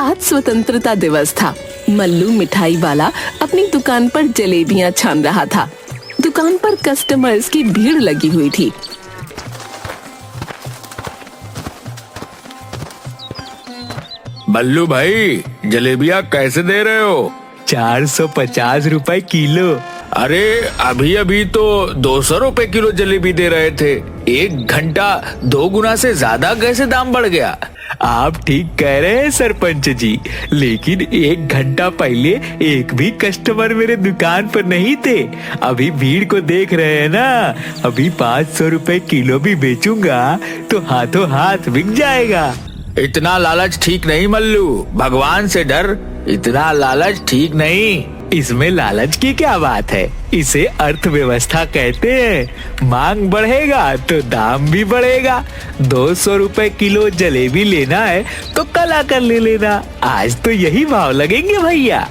आज स्वतंत्रता दिवस था। मल्लू मिठाई वाला अपनी दुकान पर जलेबियां छान रहा था। दुकान पर कस्टमर्स की भीड़ लगी हुई थी। मल्लू भाई, जलेबियां कैसे दे रहे हो? 450 रुपए किलो। अरे अभी अभी तो 200 रुपए किलो जलेबी दे रहे थे। 1 घंटा 2 गुना से ज्यादा कैसे दाम बढ़ गया? आप ठीक कह रहे हैं सरपंच जी, लेकिन 1 घंटा पहले एक भी कस्टमर मेरे दुकान पर नहीं थे। अभी भीड़ को देख रहे हैं ना, अभी 500 रुपए किलो भी बेचूंगा तो हाथों हाथ बिक जाएगा। इतना लालच ठीक नहीं मल्लू, भगवान से डर। इतना लालच ठीक नहीं। इसमें लालच की क्या बात है? इसे अर्थव्यवस्था कहते हैं। मांग बढ़ेगा तो दाम भी बढ़ेगा। 200 रुपए किलो जलेबी लेना है तो कल आकर ले लेना। आज तो यही भाव लगेंगे भैया।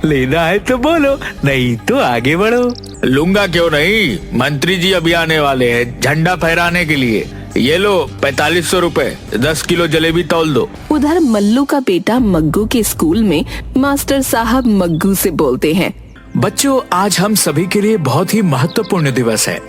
लेना है तो बोलो, नहीं तो आगे बढ़ो। लूंगा क्यों नहीं, मंत्री जी अभी आने वाले हैं झंडा फहराने के लिए। ये लो 4500 रुपए, 10 किलो जलेबी तौल दो। उधर मल्लू का बेटा मग्गू के स्कूल में मास्टर साहब मग्गू से बोलते हैं, बच्चों, आज हम सभी के लिए बहुत ही महत्वपूर्ण दिवस है।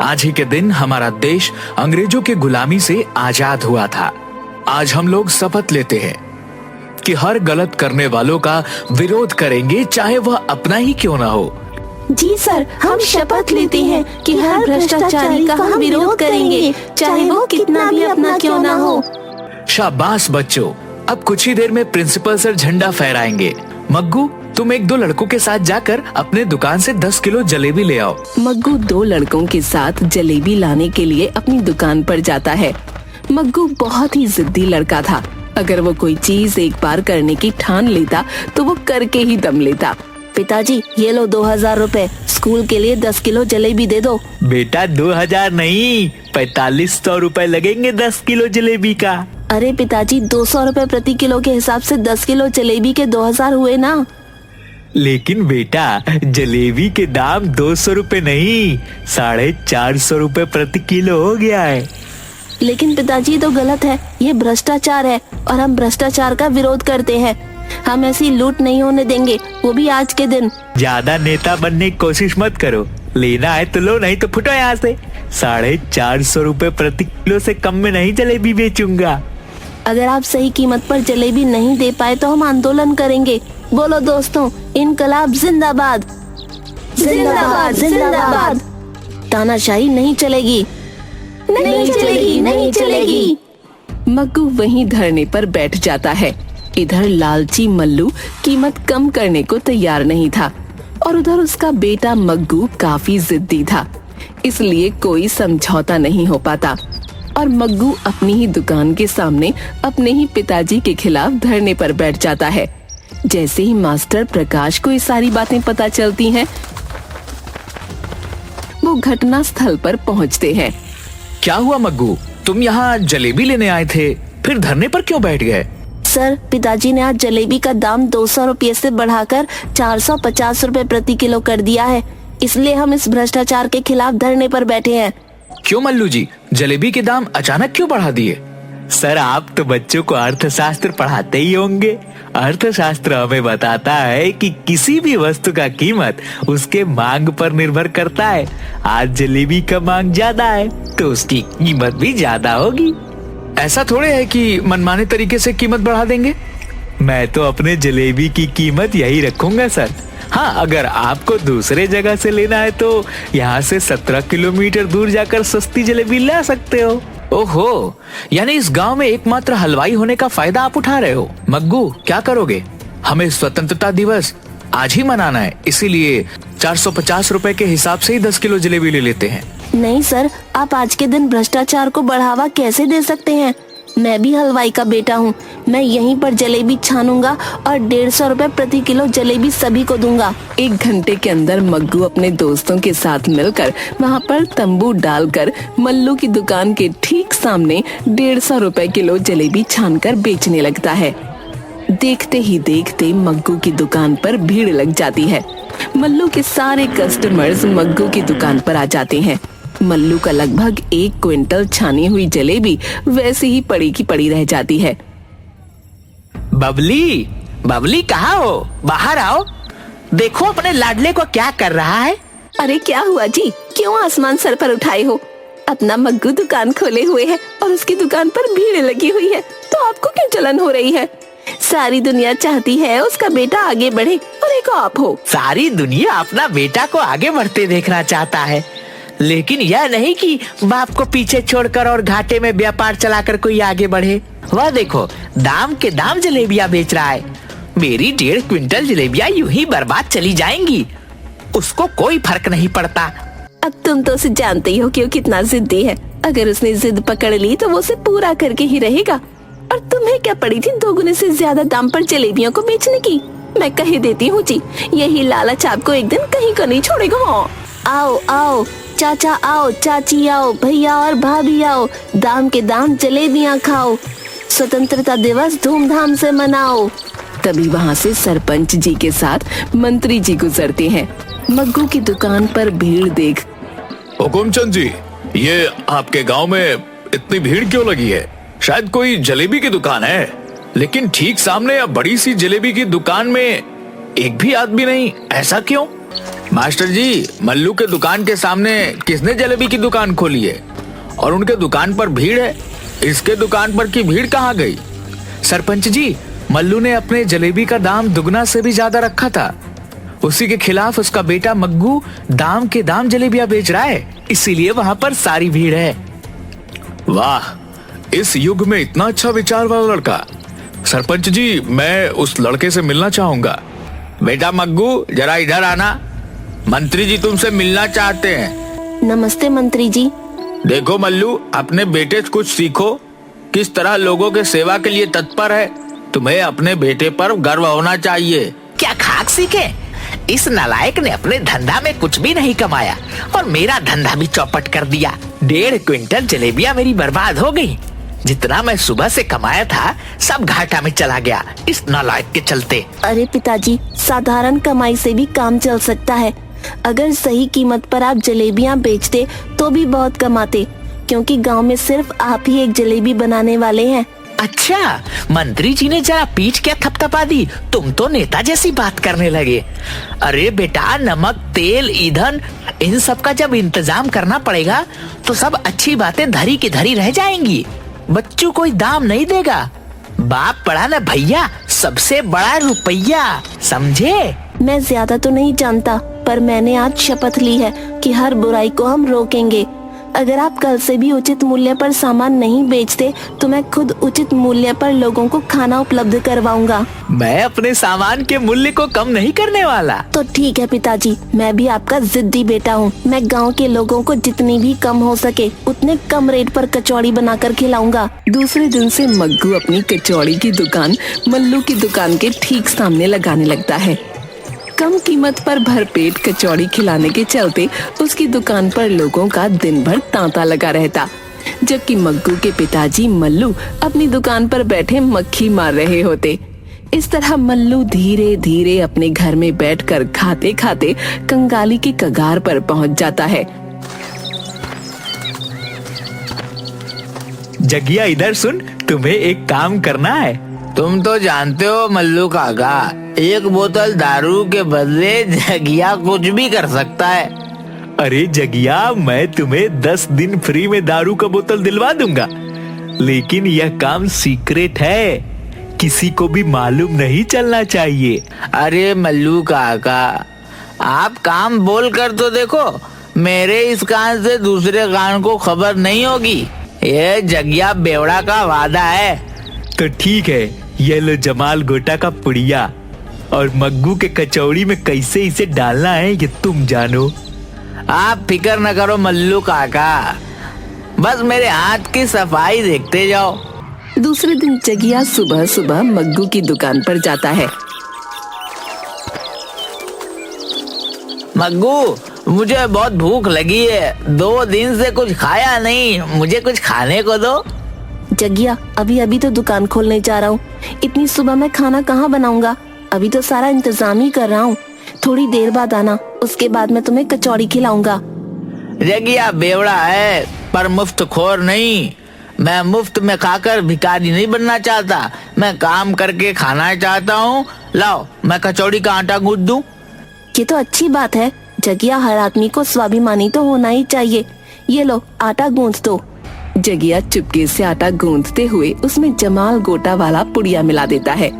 आज ही के दिन हमारा देश अंग्रेजों के गुलामी से आजाद हुआ था। आज हम लोग शपथ लेते हैं कि हर गलत करने वालों का विरोध करेंगे, चाहे वह अपना ही क्यों ना हो। जी सर, हम शपथ लेते हैं कि हर भ्रष्टाचारी का हम विरोध करेंगे, चाहे वो कितना भी अपना क्यों ना हो। शाबाश बच्चों, अब कुछ ही देर में प्रिंसिपल सर झंडा फहराएंगे। मग्गू, तुम 1-2 लड़कों के साथ जाकर अपने दुकान से 10 किलो जलेबी ले आओ। मग्गू 2 लड़कों के साथ जलेबी लाने के लिए अपनी दुकान पर जाता है। मग्गू बहुत ही जिद्दी लड़का था। अगर वो कोई चीज एक बार करने की ठान लेता तो वो करके ही दम लेता। पिताजी, ये लो 2000 रुपए, स्कूल के लिए 10 किलो जलेबी दे दो। बेटा 2000 नहीं, 4500 रुपए लगेंगे 10 किलो जलेबी का। अरे पिताजी, 200 रुपए प्रति किलो के हिसाब से 10 किलो जलेबी के 2000 हुए ना। लेकिन बेटा, जलेबी के दाम 200 रुपए नहीं, 450 रुपए प्रति किलो हो गया है। लेकिन पिताजी, तो गलत है, ये भ्रष्टाचार है और हम भ्रष्टाचार का विरोध करते हैं। हम ऐसी लूट नहीं होने देंगे, वो भी आज के दिन। ज्यादा नेता बनने की कोशिश मत करो। लेना है तो लो, नहीं तो फुटो यहाँ से। 450 रुपए प्रति किलो से कम में नहीं जलेबी बेचूंगा। अगर आप सही कीमत पर जलेबी नहीं दे पाए तो हम आंदोलन करेंगे। बोलो दोस्तों, इनकलाब जिंदाबाद, जिंदाबाद, जिंदाबाद। तानाशाही नहीं चलेगी, नहीं चलेगी, नहीं चलेगी। मग्गू वहीं धरने पर बैठ जाता है। इधर लालची मल्लू कीमत कम करने को तैयार नहीं था और उधर उसका बेटा मग्गू काफी जिद्दी था, इसलिए कोई समझौता नहीं हो पाता और मग्गू अपनी ही दुकान के सामने अपने ही पिताजी के खिलाफ धरने पर बैठ जाता है। जैसे ही मास्टर प्रकाश को ये सारी बातें पता चलती हैं, वो घटना स्थल पर पहुंचते हैं। क्या हुआ मग्गू, तुम यहाँ जलेबी लेने आए थे, फिर धरने पर क्यों बैठ गए? सर, पिताजी ने आज जलेबी का दाम 200 रुपये से बढ़ाकर 450 रुपए प्रति किलो कर दिया है, इसलिए हम इस भ्रष्टाचार के खिलाफ धरने पर बैठे हैं। क्यों मल्लू जी, जलेबी के दाम अचानक क्यों बढ़ा दिए? सर, आप तो बच्चों को अर्थशास्त्र पढ़ाते ही होंगे। अर्थशास्त्र हमें बताता है कि किसी भी वस्तु का कीमत उसके मांग पर निर्भर करता है। आज जलेबी का मांग ज्यादा है तो उसकी कीमत भी ज्यादा होगी। ऐसा थोड़े है कि मनमाने तरीके से कीमत बढ़ा देंगे। मैं तो अपने जलेबी की कीमत यही रखूंगा सर। हाँ, अगर आपको दूसरे जगह से लेना है तो यहाँ से 17 किलोमीटर दूर जाकर सस्ती जलेबी ला सकते हो। ओहो, यानी इस गांव में एकमात्र हलवाई होने का फायदा आप उठा रहे हो। मग्गू, क्या करोगे? हमें स्वतंत्रता दिवस आज ही मनाना है, इसीलिए 450 रुपए के हिसाब से ही 10 किलो जलेबी ले लेते हैं। नहीं सर, आप आज के दिन भ्रष्टाचार को बढ़ावा कैसे दे सकते हैं? मैं भी हलवाई का बेटा हूँ। मैं यहीं पर जलेबी छानूंगा और 150 रुपए प्रति किलो जलेबी सभी को दूंगा। 1 घंटे के अंदर मग्गू अपने दोस्तों के साथ मिलकर वहाँ पर तंबू डालकर मल्लू की दुकान के ठीक सामने 150 रुपए किलो जलेबी छानकर बेचने लगता है। देखते ही देखते मग्गू की दुकान पर भीड़ लग जाती है। मल्लू के सारे कस्टमर्स मग्गू की दुकान पर आ जाते हैं। मल्लू का लगभग 1 क्विंटल छानी हुई जलेबी वैसे ही पड़ी की पड़ी रह जाती है। बबली, बबली कहाँ हो? बाहर आओ, देखो अपने लाडले को क्या कर रहा है। अरे क्या हुआ जी, क्यों आसमान सर पर उठाए हो? अपना मग्गू दुकान खोले हुए है और उसकी दुकान पर भीड़ लगी हुई है, तो आपको क्यों जलन हो रही है? सारी दुनिया चाहती है उसका बेटा आगे बढ़े और एक आप हो। सारी दुनिया अपना बेटा को आगे बढ़ते देखना चाहता है, लेकिन यह नहीं कि बाप को पीछे छोड़कर और घाटे में व्यापार चलाकर कोई आगे बढ़े। वह देखो, दाम के दाम जलेबियां बेच रहा है। मेरी 1.5 क्विंटल जलेबियां यूं ही बर्बाद चली जाएंगी, उसको कोई फर्क नहीं पड़ता। अब तुम तो उसे जानते ही हो कि वो कितना जिद्दी है। अगर उसने जिद पकड़ ली तो वो उसे पूरा करके ही रहेगा। और तुम्हें क्या पड़ी थी 2 गुने से ज्यादा दाम पर जलेबियों को बेचने की? मैं कह देती हूँ जी, यही लालच आपको एक दिन कहीं का नहीं छोड़ेगा। आओ आओ चाचा, आओ चाची, आओ भैया और भाभी, आओ दाम के दाम जलेबियाँ खाओ, स्वतंत्रता दिवस धूमधाम से मनाओ। तभी वहाँ से सरपंच जी के साथ मंत्री जी गुजरते हैं। मग्गू की दुकान पर भीड़ देख, हुकुमचंद जी, ये आपके गांव में इतनी भीड़ क्यों लगी है? शायद कोई जलेबी की दुकान है, लेकिन ठीक सामने अब बड़ी सी जलेबी की दुकान में एक भी आदमी नहीं, ऐसा क्यों? मास्टर जी, मल्लू के दुकान के सामने किसने जलेबी की दुकान खोली है और उनके दुकान पर भीड़ है? इसके दुकान पर की भीड़ कहाँ गई? सरपंच जी, मल्लू ने अपने जलेबी का दाम दुगना से भी ज्यादा रखा था। उसी के खिलाफ उसका बेटा मग्गू दाम के दाम जलेबियां बेच रहा है, इसीलिए वहाँ पर सारी भीड़ है। वाह, इस युग में इतना अच्छा विचार वाला लड़का। सरपंच जी, मैं उस लड़के से मिलना चाहूंगा। बेटा मग्गू, जरा इधर आना, मंत्री जी तुमसे मिलना चाहते हैं। नमस्ते मंत्री जी। देखो मल्लू, अपने बेटे से कुछ सीखो, किस तरह लोगों के सेवा के लिए तत्पर है। तुम्हें अपने बेटे पर गर्व होना चाहिए। क्या खाक सीखे? इस नालायक ने अपने धंधा में कुछ भी नहीं कमाया और मेरा धंधा भी चौपट कर दिया। 1.5 क्विंटल जलेबियां मेरी बर्बाद हो गई। जितना मैं सुबह से कमाया था सब घाटा में चला गया इस नालायक के चलते। अरे पिताजी, साधारण कमाई से भी काम चल सकता है। अगर सही कीमत पर आप जलेबियां बेचते तो भी बहुत कमाते, क्योंकि गांव में सिर्फ आप ही एक जलेबी बनाने वाले हैं। अच्छा, मंत्री जी ने जरा पीठ क्या थपथपा दी, तुम तो नेता जैसी बात करने लगे। अरे बेटा, नमक, तेल, ईंधन, इन सब का जब इंतजाम करना पड़ेगा तो सब अच्छी बातें धरी की धरी रह जाएंगी। बच्चों कोई दाम नहीं देगा। बाप पड़ा ना भैया, सबसे बड़ा रुपया, समझे? मैं ज्यादा तो नहीं जानता, पर मैंने आज शपथ ली है कि हर बुराई को हम रोकेंगे। अगर आप कल से भी उचित मूल्य पर सामान नहीं बेचते तो मैं खुद उचित मूल्य पर लोगों को खाना उपलब्ध करवाऊंगा। मैं अपने सामान के मूल्य को कम नहीं करने वाला। तो ठीक है पिताजी, मैं भी आपका जिद्दी बेटा हूँ। मैं गांव के लोगों को जितनी भी कम हो सके उतने कम रेट पर कचौड़ी बनाकर खिलाऊंगा। दूसरे दिन से मग्गू अपनी कचौड़ी की दुकान मल्लू की दुकान के ठीक सामने लगाने लगता है। कम कीमत पर भरपेट कचौड़ी खिलाने के चलते उसकी दुकान पर लोगों का दिन भर तांता लगा रहता, जबकि मग्गू के पिताजी मल्लू अपनी दुकान पर बैठे मक्खी मार रहे होते। इस तरह मल्लू धीरे धीरे अपने घर में बैठकर खाते खाते कंगाली की कगार पर पहुंच जाता है। जगिया, इधर सुन, तुम्हें एक काम करना है। तुम तो जानते हो मल्लू काका, 1 बोतल दारू के बदले जगिया कुछ भी कर सकता है। अरे जगिया, मैं तुम्हें 10 दिन फ्री में दारू का बोतल दिलवा दूंगा, लेकिन यह काम सीक्रेट है, किसी को भी मालूम नहीं चलना चाहिए। अरे मल्लू काका, आप काम बोल कर तो देखो, मेरे इस कान से दूसरे कान को खबर नहीं होगी। ये जगिया बेवड़ा का वादा है। तो ठीक है, ये लो जमाल गोटा का पुड़िया, और मग्गू के कचौड़ी में कैसे इसे डालना है ये तुम जानो। आप फिक्र न करो मल्लू काका, बस मेरे हाथ की सफाई देखते जाओ। दूसरे दिन जगिया सुबह सुबह मग्गू की दुकान पर जाता है। मग्गू, मुझे बहुत भूख लगी है, 2 दिन से कुछ खाया नहीं, मुझे कुछ खाने को दो। जगिया, अभी अभी तो दुकान खोलने जा रहा हूँ, इतनी सुबह मैं खाना कहाँ बनाऊंगा? अभी तो सारा इंतजाम ही कर रहा हूँ। थोड़ी देर बाद आना, उसके बाद मैं तुम्हें कचौड़ी खिलाऊंगा। जगिया बेवड़ा है पर मुफ्त खोर नहीं। मैं मुफ्त में खाकर भिखारी नहीं बनना चाहता, मैं काम करके खाना चाहता हूँ। लाओ मैं कचौड़ी का आटा गूंथ दूं। ये तो अच्छी बात है जगिया, हर आदमी को स्वाभिमानी तो होना ही चाहिए। ये लो आटा गूंथ दो। जगिया चुपके से आटा गूंथते हुए उसमें जमाल गोटा वाला पुड़िया मिला देता है।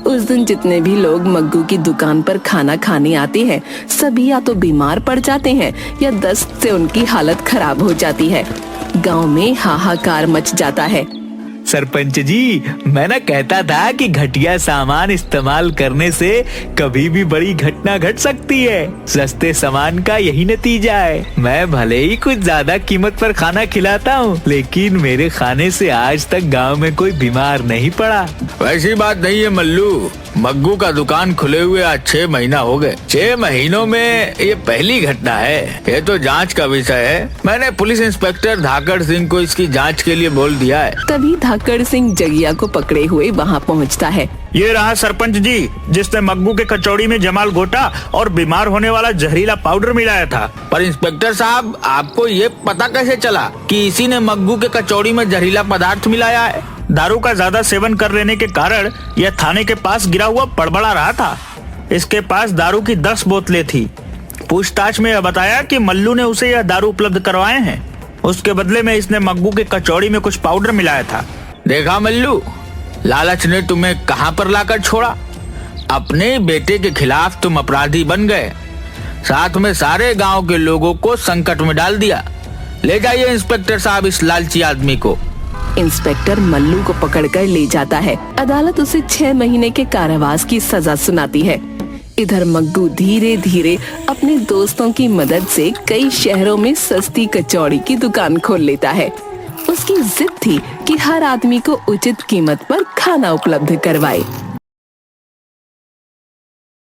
उस दिन जितने भी लोग मग्गू की दुकान पर खाना खाने आते हैं सभी या तो बीमार पड़ जाते हैं या दस्त से उनकी हालत खराब हो जाती है। गांव में हाहाकार मच जाता है। सरपंच जी, मैं ना कहता था कि घटिया सामान इस्तेमाल करने से कभी भी बड़ी घटना घट सकती है। सस्ते सामान का यही नतीजा है। मैं भले ही कुछ ज्यादा कीमत पर खाना खिलाता हूँ, लेकिन मेरे खाने से आज तक गांव में कोई बीमार नहीं पड़ा। वैसी बात नहीं है मल्लू, मग्गू का दुकान खुले हुए आज 6 महीना हो गए। 6 महीनों में ये पहली घटना है। ये तो जांच का विषय है। मैंने पुलिस इंस्पेक्टर धाकड़ सिंह को इसकी जांच के लिए बोल दिया है। तभी धाकड़ सिंह जगिया को पकड़े हुए वहाँ पहुँचता है। ये रहा सरपंच जी, जिसने मग्गू के कचौड़ी में जमाल गोटा और बीमार होने वाला जहरीला पाउडर मिलाया था। पर इंस्पेक्टर साहब, आपको ये पता कैसे चला कि इसी ने मग्गू के कचौड़ी में जहरीला पदार्थ मिलाया है? दारू का ज्यादा सेवन कर लेने के कारण यह थाने के पास गिरा हुआ बड़बड़ा रहा था। इसके पास दारू की 10 बोतलें थी। पूछताछ में यह बताया कि मल्लू ने उसे यह दारू उपलब्ध करवाए हैं। उसके बदले में इसने मग्गू के कचौड़ी में कुछ पाउडर मिलाया था। देखा मल्लू, लालच ने तुम्हें कहाँ पर लाकर छोड़ा। अपने बेटे के खिलाफ तुम अपराधी बन गए, साथ में सारे गांव के लोगों को संकट में डाल दिया। ले जाइए इंस्पेक्टर साहब इस लालची आदमी को। इंस्पेक्टर मल्लू को पकड़कर ले जाता है। अदालत उसे 6 महीने के कारावास की सजा सुनाती है। इधर मग्गू धीरे धीरे अपने दोस्तों की मदद से कई शहरों में सस्ती कचौड़ी की दुकान खोल लेता है। उसकी जिद थी कि हर आदमी को उचित कीमत पर खाना उपलब्ध करवाए।